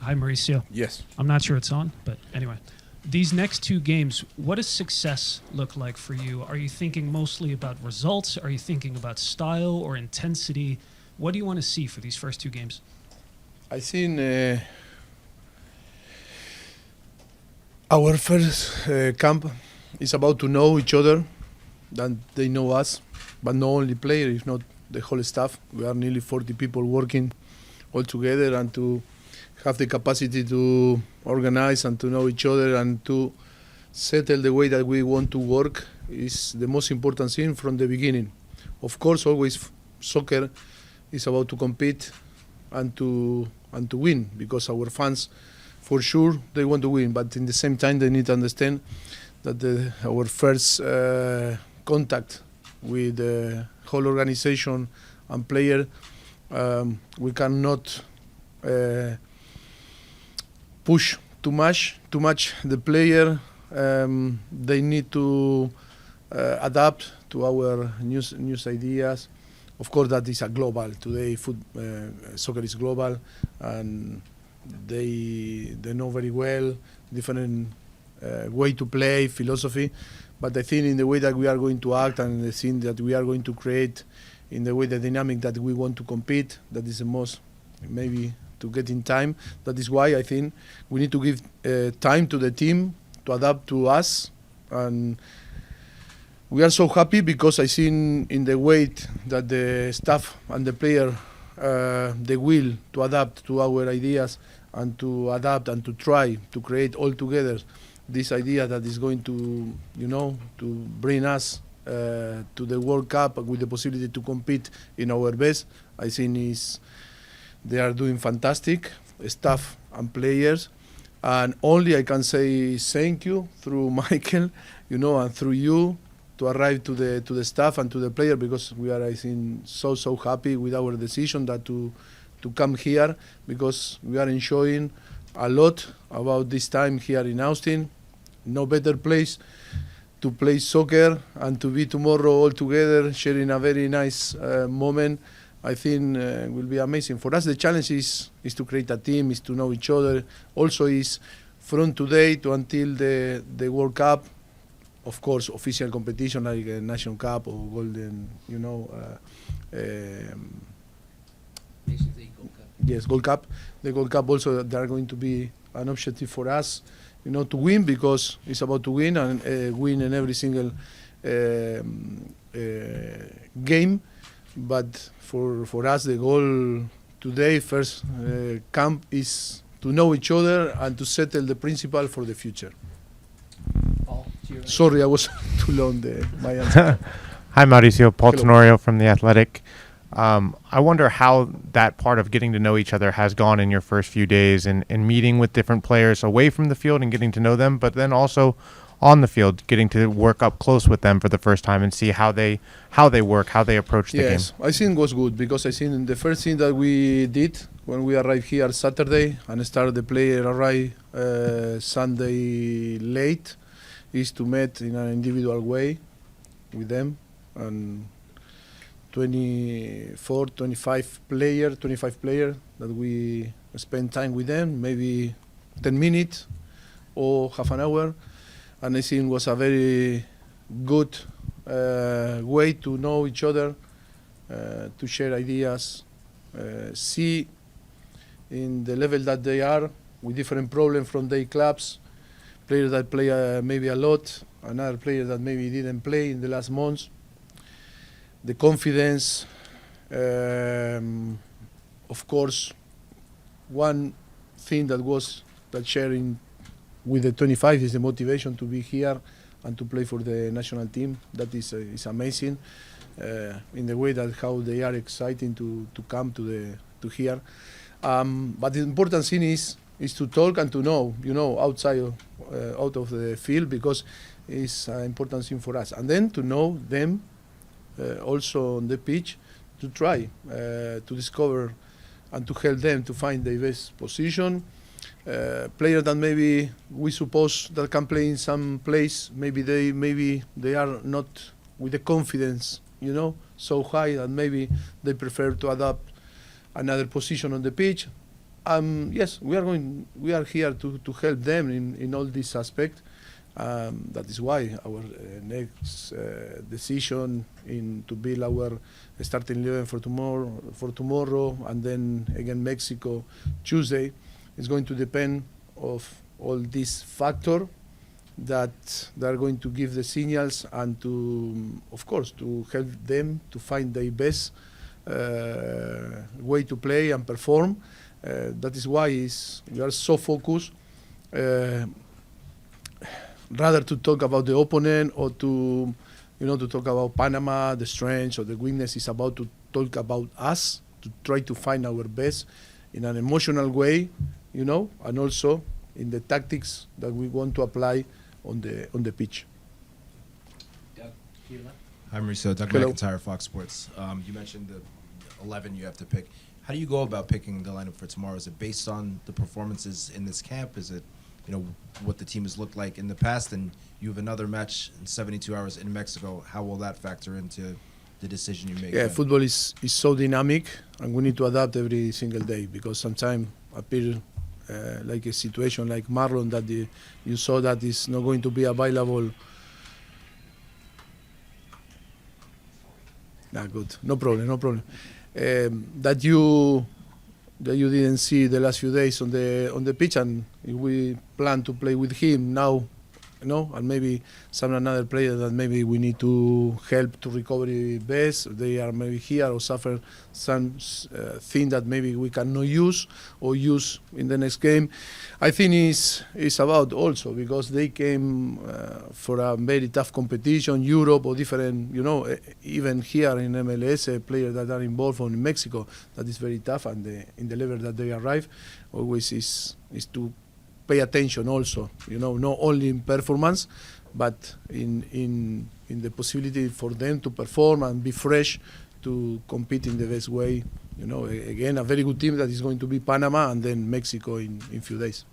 Hi, Mauricio. Yes. I'm not sure it's on, but anyway. These next two games, what does success look like for you? Are you thinking mostly about results? Are you thinking about style or intensity? What do you want to see for these first two games? I think our first camp is about to know each other, that they know us, but not only player, if not the whole staff. We are nearly 40 people working all together, and to have the capacity to organize and to know each other and to settle the way that we want to work is the most important thing from the beginning. Of course, always soccer is about to compete and to win, because our fans, for sure, they want to win. But in the same time, they need to understand that our first contact with the whole organization and player, we cannot push too much the player. They need to adapt to our new ideas. Of course, that is a global. Today, soccer is global, and they know very well different way to play, philosophy. But I think in the way that we are going to act and the thing that we are going to create, in the way the dynamic that we want to compete, that is the most maybe to get in time. That is why I think we need to give time to the team to adapt to us, and we are so happy because I think in the way that the staff and the player, the will to adapt to our ideas and to adapt and to try to create all together this idea that is going to, to bring us to the World Cup with the possibility to compete in our best. I think they are doing fantastic, staff and players, and only I can say thank you through Michael, and through you, to arrive to the staff and to the player, because we are, I think, so happy with our decision that to come here, because we are enjoying a lot about this time here in Austin. No better place to play soccer and to be tomorrow all together sharing a very nice moment. I think will be amazing. For us, the challenge is to create a team, is to know each other. Also is from today to until the World Cup, of course, official competition like a National Cup or Golden, Nations League, Gold Cup. Yes, Gold Cup. The Gold Cup also, they are going to be an objective for us, to win, because it's about to win and win in every single game. But for us, the goal today, first camp, is to know each other and to settle the principle for the future. Paul, Sorry, I was too long, my answer. Hi, Mauricio. Paul Hello. Tenorio from The Athletic. I wonder how that part of getting to know each other has gone in your first few days, and meeting with different players away from the field and getting to know them, but then also on the field, getting to work up close with them for the first time and see how they work, how they approach the game. Yes, I think it was good, because I think the first thing that we did when we arrived here Saturday and started the play arrive Sunday late is to meet in an individual way with them, and 25 player that we spend time with them, maybe 10 minutes or half an hour. And I think it was a very good way to know each other, to share ideas, see in the level that they are with different problems from their clubs, players that play maybe a lot, another player that maybe didn't play in the last months. The confidence, of course, one thing that sharing with the 25 is the motivation to be here and to play for the national team. That is amazing, in the way that how they are excited to come to here. But the important thing is to talk and to know, outside out of the field, because it's an important thing for us. And then to know them also on the pitch, to try to discover and to help them to find their best position. Players that maybe we suppose that can play in some place, maybe they are not with the confidence, so high that maybe they prefer to adapt another position on the pitch. Yes, we are here to help them in all this aspect. That is why our next decision to build our starting 11 for tomorrow, and then again Mexico Tuesday, is going to depend of all these factors that they are going to give the signals, and to, of course, to help them to find the best way to play and perform. That is why we are so focused. Rather to talk about the opponent, or to talk about Panama, the strengths or the weakness, is about to talk about us, to try to find our best in an emotional way, and also in the tactics that we want to apply on the pitch. Doug, to your left. Hi, Mauricio. Doug Hello. McIntyre, Fox Sports. You mentioned the 11 you have to pick. How do you go about picking the lineup for tomorrow? Is it based on the performances in this camp? Is it, what the team has looked like in the past? And you have another match in 72 hours in Mexico. How will that factor into the decision you make? Yeah, then? football is so dynamic, and we need to adapt every single day, because sometimes appear like a situation like Marlon that you saw that is not going to be available. Good, no problem. That you didn't see the last few days on the pitch, and if we plan to play with him now, and maybe some another player that maybe we need to help to recover best. They are maybe here or suffer some thing that maybe we cannot use in the next game. I think it's about also because they came for a very tough competition, Europe or different, even here in MLS, players that are involved in Mexico, that is very tough, and in the level that they arrive, always is to pay attention also, not only in performance, but in the possibility for them to perform and be fresh to compete in the best way. Again, a very good team that is going to be Panama and then Mexico in few days.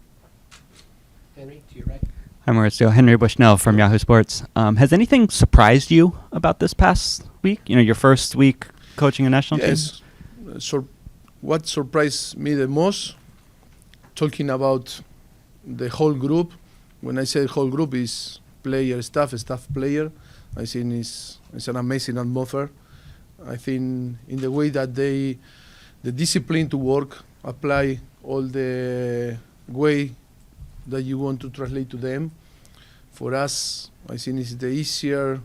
Henry, to your right. Hi, Mauricio. Henry Bushnell from Yahoo Sports. Has anything surprised you about this past week? Your first week coaching a national team? Yes. What surprised me the most, talking about the whole group, when I say whole group, is player, staff player, I think it's an amazing atmosphere. I think in the way that the discipline to work, apply all the way that you want to translate to them. For us, I think it's the easier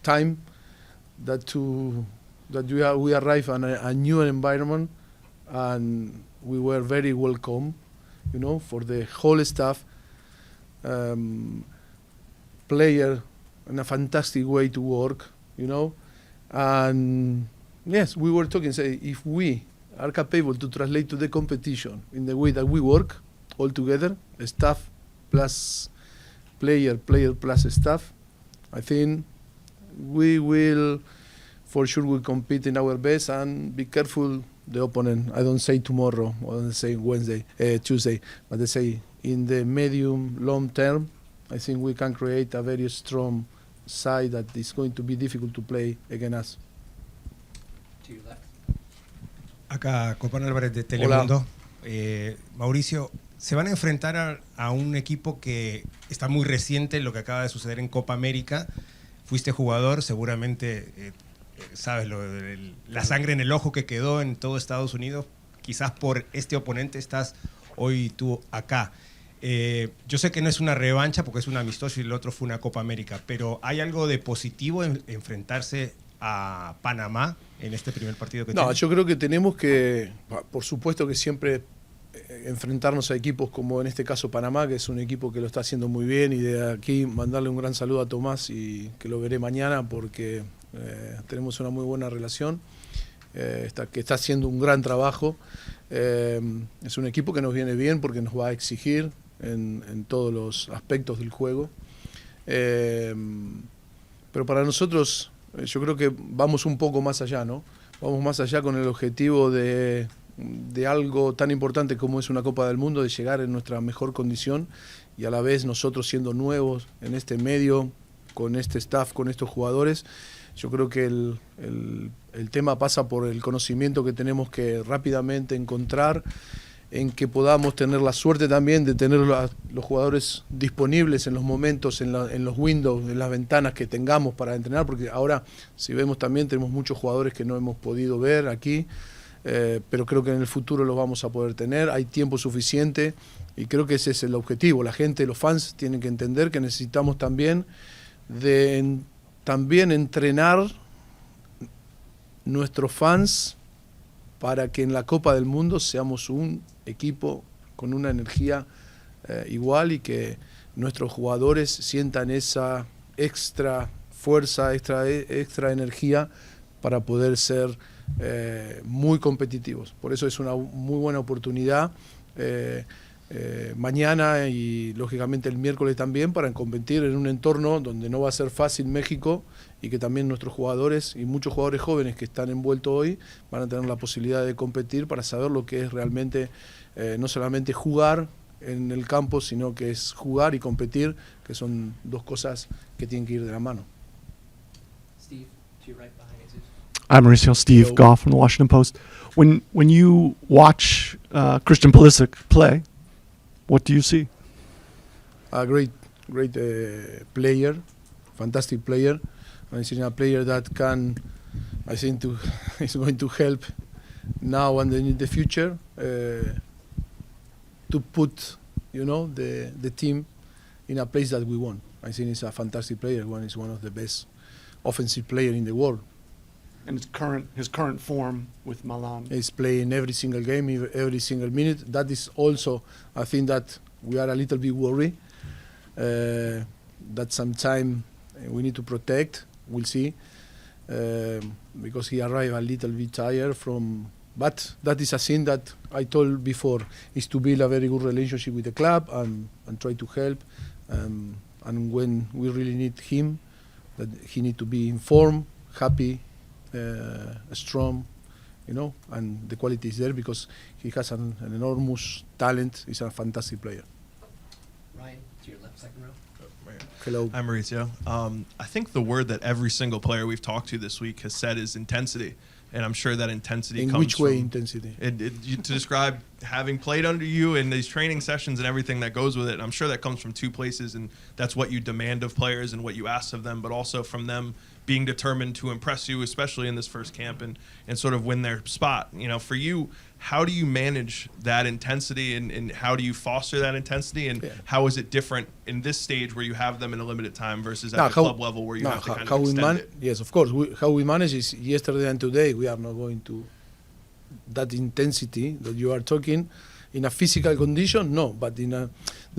time that we arrive in a new environment, and we were very welcome, for the whole staff, player, in a fantastic way to work, and yes, we were talking, say, if we are capable to translate to the competition in the way that we work all together, staff plus player plus staff, I think we will, for sure, will compete in our best, and be careful the opponent. I don't say tomorrow, or I don't say Tuesday, but I say in the medium, long term, I think we can create a very strong side that is going to be difficult to play against us. To your left. Acá, Copán Álvarez de Telemundo. Mauricio, se van a enfrentar a un equipo que está muy reciente, lo que acaba de suceder en Copa América. Fuiste jugador, seguramente sabes la sangre en el ojo que quedó en todo Estados Unidos. Quizás por este oponente estás hoy tú acá. Yo sé que no es una revancha porque es un amistoso y el otro fue una Copa América, pero ¿hay algo de positivo en enfrentarse a Panamá en este primer partido que tiene? Yo creo que tenemos que, por supuesto que siempre enfrentarnos a equipos como en este caso Panamá, que es un equipo que lo está haciendo muy bien, y de aquí mandarle un gran saludo a Tomás, y que lo veré mañana porque tenemos una muy buena relación, que está haciendo un gran trabajo. Es un equipo que nos viene bien porque nos va a exigir en todos los aspectos del juego, pero para nosotros yo creo que vamos un poco más allá, ¿no? Vamos más allá con el objetivo de algo tan importante como es una Copa del Mundo, de llegar en nuestra mejor condición, y a la vez nosotros siendo nuevos en este medio, con este staff, con estos jugadores, Yo creo que el tema pasa por el conocimiento que tenemos que rápidamente encontrar, en que podamos tener la suerte también de tener los jugadores disponibles en los momentos, en los windows, en las ventanas que tengamos para entrenar, porque ahora, si vemos también, tenemos muchos jugadores que no hemos podido ver aquí, pero creo que en el futuro los vamos a poder tener, hay tiempo suficiente y creo que ese es el objetivo. La gente, los fans tienen que entender que necesitamos también entrenar nuestros fans para que en la Copa del Mundo seamos un equipo con una energía igual y que nuestros jugadores sientan esa extra fuerza, extra energía para poder ser muy competitivos. Por eso es una muy buena oportunidad mañana y lógicamente el miércoles también para competir en un entorno donde no va a ser fácil México y que también nuestros jugadores y muchos jugadores jóvenes que están envueltos hoy van a tener la posibilidad de competir para saber lo que es realmente no solamente jugar en el campo, sino que es jugar y competir, que son dos cosas que tienen que ir de la mano. Steve, to your right behind Jesus. I'm Mauricio, Steve Hello. Goff from the Washington Post. When you watch Christian Pulisic play, what do you see? A great player, fantastic player. I'm seeing a player that can, I think, is going to help now and in the future to put, the team in a place that we want. I think he's a fantastic player. He's one of the best offensive players in the world. And his current form with Milan. He's playing every single game, every single minute. That is also, I think that we are a little bit worried that sometime we need to protect. We'll see, because he arrived a little bit tired from. But that is a thing that I told before, is to build a very good relationship with the club and try to help. And when we really need him, that he need to be informed, happy, strong, and the quality is there because he has an enormous talent. He's a fantastic player. Ryan, to your left, second row. Hello. I'm Mauricio. I think the word that every single player we've talked to this week has said is intensity. And I'm sure that intensity In comes which way from intensity? to describe having played under you in these training sessions and everything that goes with it. I'm sure that comes from two places, and that's what you demand of players and what you ask of them, but also from them being determined to impress you, especially in this first camp, and sort of win their spot. For you, how do you manage that intensity and how do you foster that intensity, and how is it different in this stage where you have them in a limited time versus at the club level where you have to kind of extend it? Yes, of course. How we manage is yesterday and today we are not going to that intensity that you are talking in a physical condition. No, but the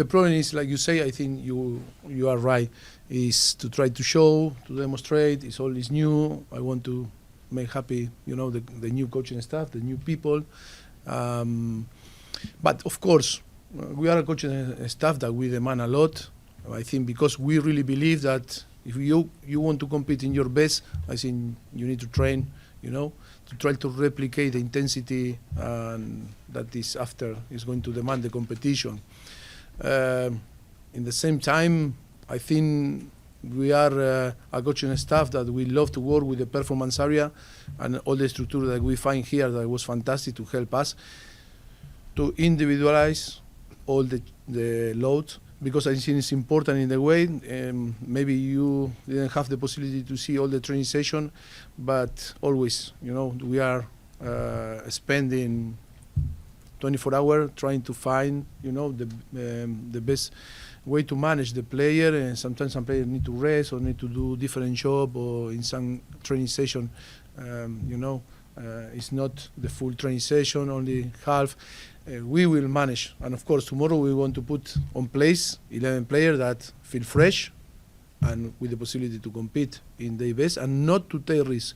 problem is, like you say, I think you are right, is to try to show, to demonstrate. It's all is new. I want to make happy, the new coaching staff, the new people. But of course, we are a coaching staff that we demand a lot. I think because we really believe that if you want to compete in your best, I think you need to train, to try to replicate the intensity that is after is going to demand the competition. In the same time, I think we are a coaching staff that we love to work with the performance area and all the structure that we find here that was fantastic to help us to individualize all the loads, because I think it's important in the way. Maybe you didn't have the possibility to see all the training session, but always, we are spending 24 hours trying to find, the best way to manage the player. And sometimes some players need to rest or need to do different job, or in some training session, it's not the full training session, only half. We will manage, and of course tomorrow we want to put on place 11 players that feel fresh and with the possibility to compete in the best and not to take risks,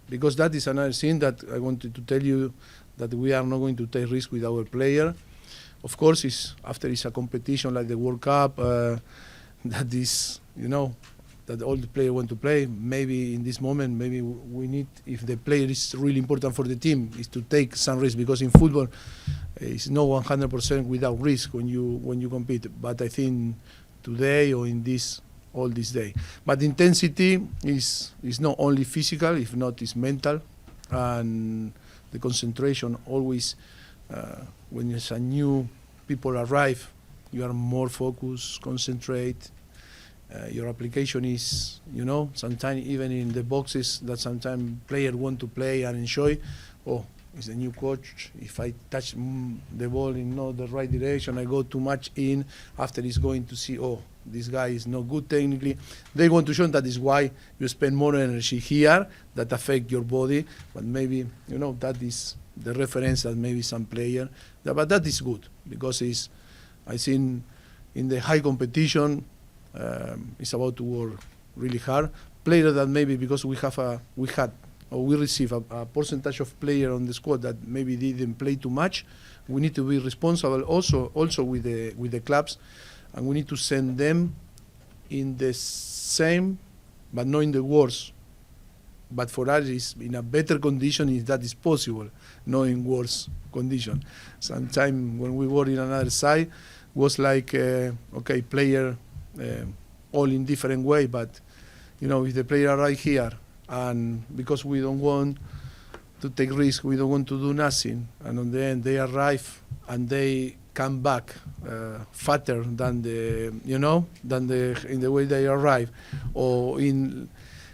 because that is another thing that I wanted to tell you, that we are not going to take risks with our player. Of course, after it's a competition like the World Cup, that is, that all the players want to play. Maybe in this moment, maybe we need, if the player is really important for the team, is to take some risk, because in football, it's not 100% without risk when you compete. But I think today or in this all this day. But intensity is not only physical, if not, it's mental, and the concentration always. When there's a new people arrive, you are more focused, concentrate. Your application is, sometimes even in the boxes that sometimes players want to play and enjoy. Oh, it's a new coach. If I touch the ball in not the right direction, I go too much in. After he's going to see, oh, this guy is not good technically. They want to show that is why you spend more energy here that affect your body. But maybe, that is the reference that maybe some player. But that is good because I think in the high competition, it's about to work really hard. Player that maybe because we receive a percentage of player on the squad that maybe didn't play too much. We need to be responsible also with the clubs, and we need to send them in the same, but not in the worst. But for us, it's in a better condition if that is possible, not in worse condition. Sometimes when we were in another side, was like player all in different way, but if the player arrive here and because we don't want to take risk, we don't want to do nothing, and on the end they arrive and they come back fatter than in the way they arrive, or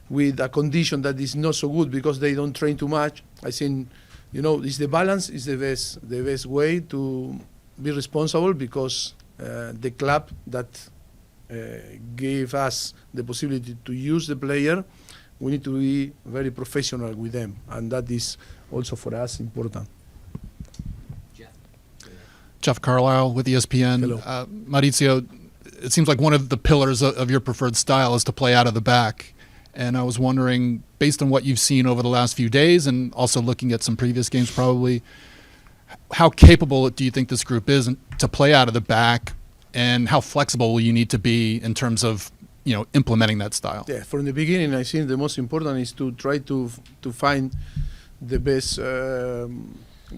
with a condition that is not so good because they don't train too much. I think is the balance is the best way to be responsible because the club that gave us the possibility to use the player, we need to be very professional with them, and that is also for us important. Jeff Carlisle with ESPN. Hello. Mauricio, it seems like one of the pillars of your preferred style is to play out of the back. And I was wondering, based on what you've seen over the last few days and also looking at some previous games probably, how capable do you think this group is to play out of the back, and how flexible will you need to be in terms of implementing that style? Yeah, from the beginning, I think the most important is to try to find the best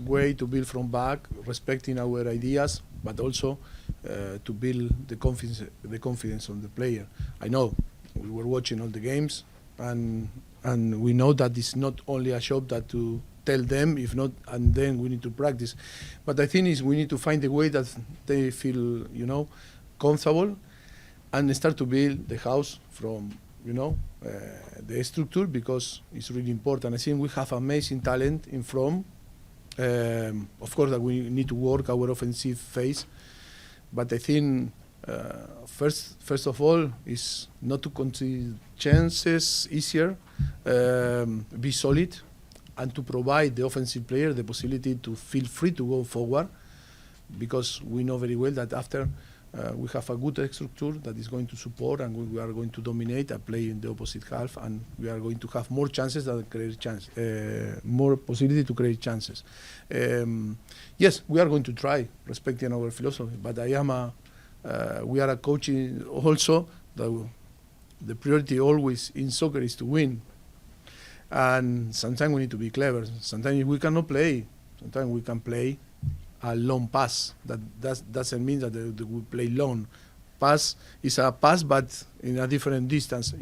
way to build from back, respecting our ideas, but also to build the confidence on the player. I know we were watching all the games, and we know that it's not only a job that to tell them, if not, and then we need to practice. But I think we need to find a way that they feel, comfortable, and start to build the house from, the structure, because it's really important. I think we have amazing talent in front. Of course, that we need to work our offensive phase, but I think first of all is not to concede chances easier, be solid, and to provide the offensive player the possibility to feel free to go forward, because we know very well that after we have a good structure that is going to support, and we are going to dominate and play in the opposite half, and we are going to have more chances than create chance, more possibility to create chances. Yes, we are going to try respecting our philosophy, but we are a coach also that the priority always in soccer is to win. And sometimes we need to be clever. Sometimes we cannot play. Sometimes we can play a long pass. That doesn't mean that we play long. Pass is a pass, but in a different distance,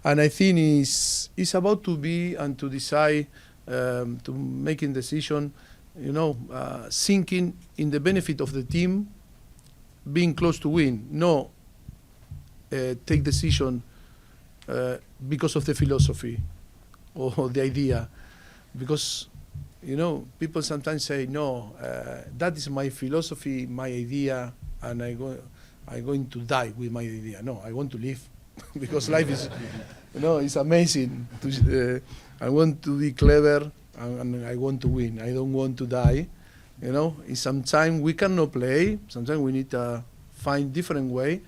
And I think it's about to be and to decide, to making decision, thinking in the benefit of the team, being close to win. No, take decision because of the philosophy or the idea, because people sometimes say no, that is my philosophy, my idea, and I'm going to die with my idea. No, I want to live because life is it's amazing. I want to be clever, and I want to win. I don't want to die. Sometimes we cannot play. Sometimes we need to find different way,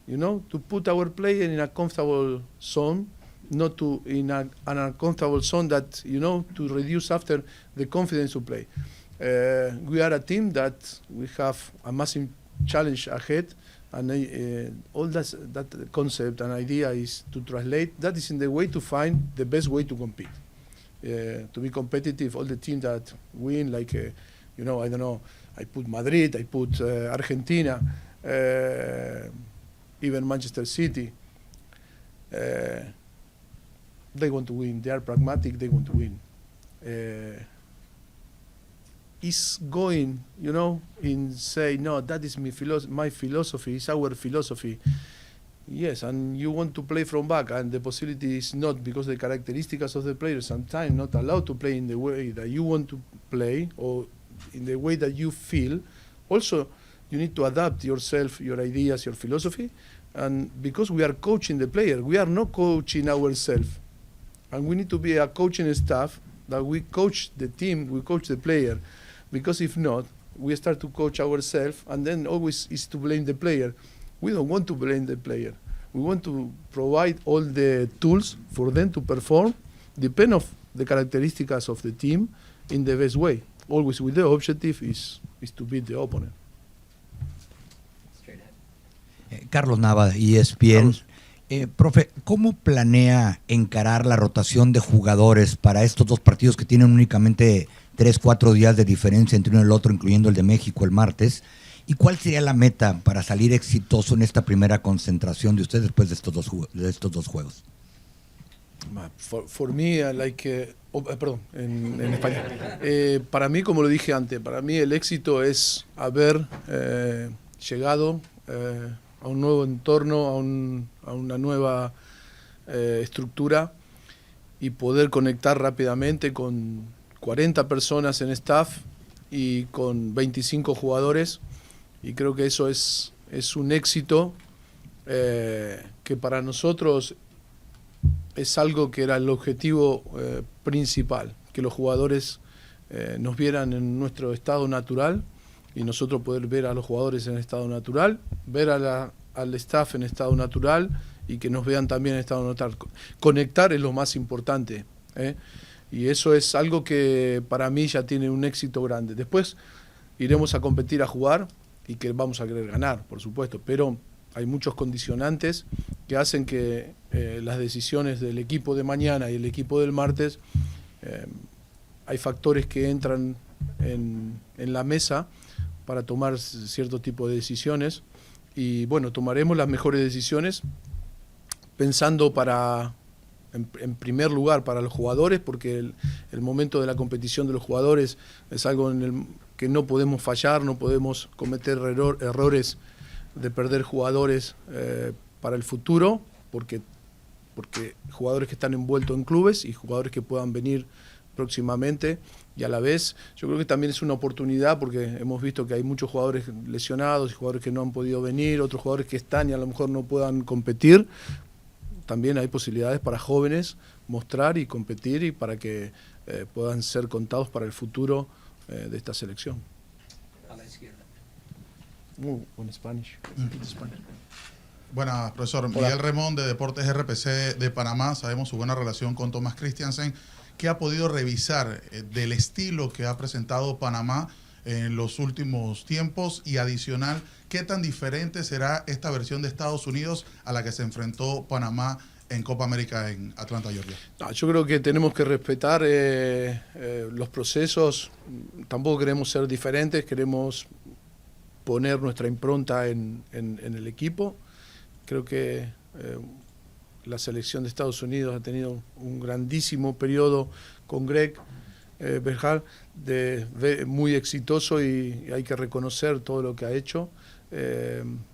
to put our player in a comfortable zone, not to in an uncomfortable zone that, to reduce after the confidence to play. We are a team that we have a massive challenge ahead, and all that concept and idea is to translate. That is in the way to find the best way to compete, to be competitive. All the teams that win, like, I don't know, I put Madrid, I put Argentina, even Manchester City. they want to win. They are pragmatic. They want to win. Is going, in say, no, that is my philosophy, it's our philosophy. Yes, and you want to play from back, and the possibility is not, because the characteristics of the players sometimes not allowed to play in the way that you want to play, or in the way that you feel. Also, you need to adapt yourself, your ideas, your philosophy, and because we are coaching the player, we are not coaching ourselves. And we need to be a coaching staff that we coach the team, we coach the player. Because if not, we start to coach ourselves, and then always is to blame the player. We don't want to blame the player. We want to provide all the tools for them to perform, depend of the characteristics of the team, in the best way. Always with the objective is to beat the opponent. Straight ahead. Carlos Nava, ESPN. Profe, ¿cómo planea encarar la rotación de jugadores para estos dos partidos que tienen únicamente 3-4 días de diferencia entre uno y el otro, incluyendo el de México el martes? ¿Y cuál sería la meta para salir exitoso en esta primera concentración de ustedes después de estos dos juegos? For me, perdón, en español. Para mí, como lo dije antes, para mí el éxito es haber llegado a un nuevo entorno, a una nueva estructura, y poder conectar rápidamente con 40 personas en staff y con 25 jugadores, y creo que eso es un éxito que para nosotros es algo que era el objetivo principal, que los jugadores nos vieran en nuestro estado natural, y nosotros poder ver a los jugadores en estado natural, ver al staff en estado natural, y que nos vean también en estado natural. Conectar es lo más importante, y eso es algo que para mí ya tiene un éxito grande. Después iremos a competir, a jugar, y que vamos a querer ganar, por supuesto, pero hay muchos condicionantes que hacen que las decisiones del equipo de mañana y el equipo del martes, hay factores que entran en la mesa para tomar cierto tipo de decisiones, y bueno, tomaremos las mejores decisiones pensando en primer lugar para los jugadores, porque el momento de la competición de los jugadores es algo en el que no podemos fallar, no podemos cometer errores de perder jugadores para el futuro, porque jugadores que están envueltos en clubes y jugadores que puedan venir próximamente, y a la vez yo creo que también es una oportunidad, porque hemos visto que hay muchos jugadores lesionados y jugadores que no han podido venir, otros jugadores que están y a lo mejor no puedan competir. También hay posibilidades para jóvenes mostrar y competir, y para que puedan ser contados para el futuro de esta selección. A la izquierda. En Spanish. Buenas, profesor. Hola. Miguel Remón, de Deportes RPC de Panamá. Sabemos su buena relación con Thomas Christiansen. ¿Qué ha podido revisar del estilo que ha presentado Panamá en los últimos tiempos? Y adicional, ¿qué tan diferente será esta versión de Estados Unidos a la que se enfrentó Panamá en Copa América en Atlanta, Georgia? No, yo creo que tenemos que respetar los procesos. Tampoco queremos ser diferentes, queremos poner nuestra impronta en el equipo. Creo que la selección de Estados Unidos ha tenido un grandísimo periodo con Greg Berhalter, muy exitoso, y hay que reconocer todo lo que ha hecho.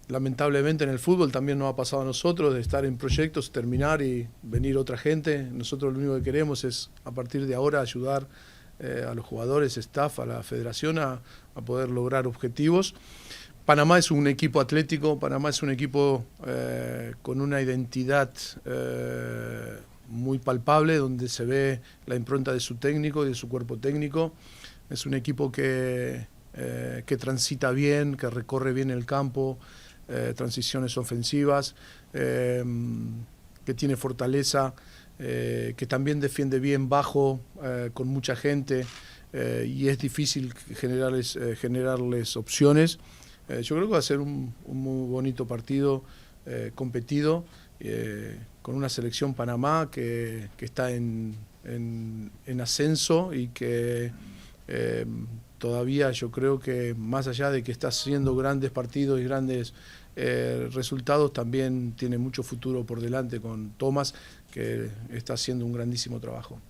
Lamentablemente en el fútbol también nos ha pasado a nosotros de estar en proyectos, terminar y venir otra gente. Nosotros lo único que queremos es, a partir de ahora, ayudar a los jugadores, staff, a la federación a poder lograr objetivos. Panamá es un equipo atlético, Panamá es un equipo con una identidad muy palpable, donde se ve la impronta de su técnico y de su cuerpo técnico. Es un equipo que transita bien, que recorre bien el campo, transiciones ofensivas, que tiene fortaleza, que también defiende bien bajo, con mucha gente, y es difícil generarles opciones. Yo creo que va a ser un muy bonito partido, competido, con una selección Panamá que está en ascenso, y que todavía yo creo que, más allá de que está haciendo grandes partidos y grandes resultados, también tiene mucho futuro por delante con Thomas, que está haciendo un grandísimo trabajo.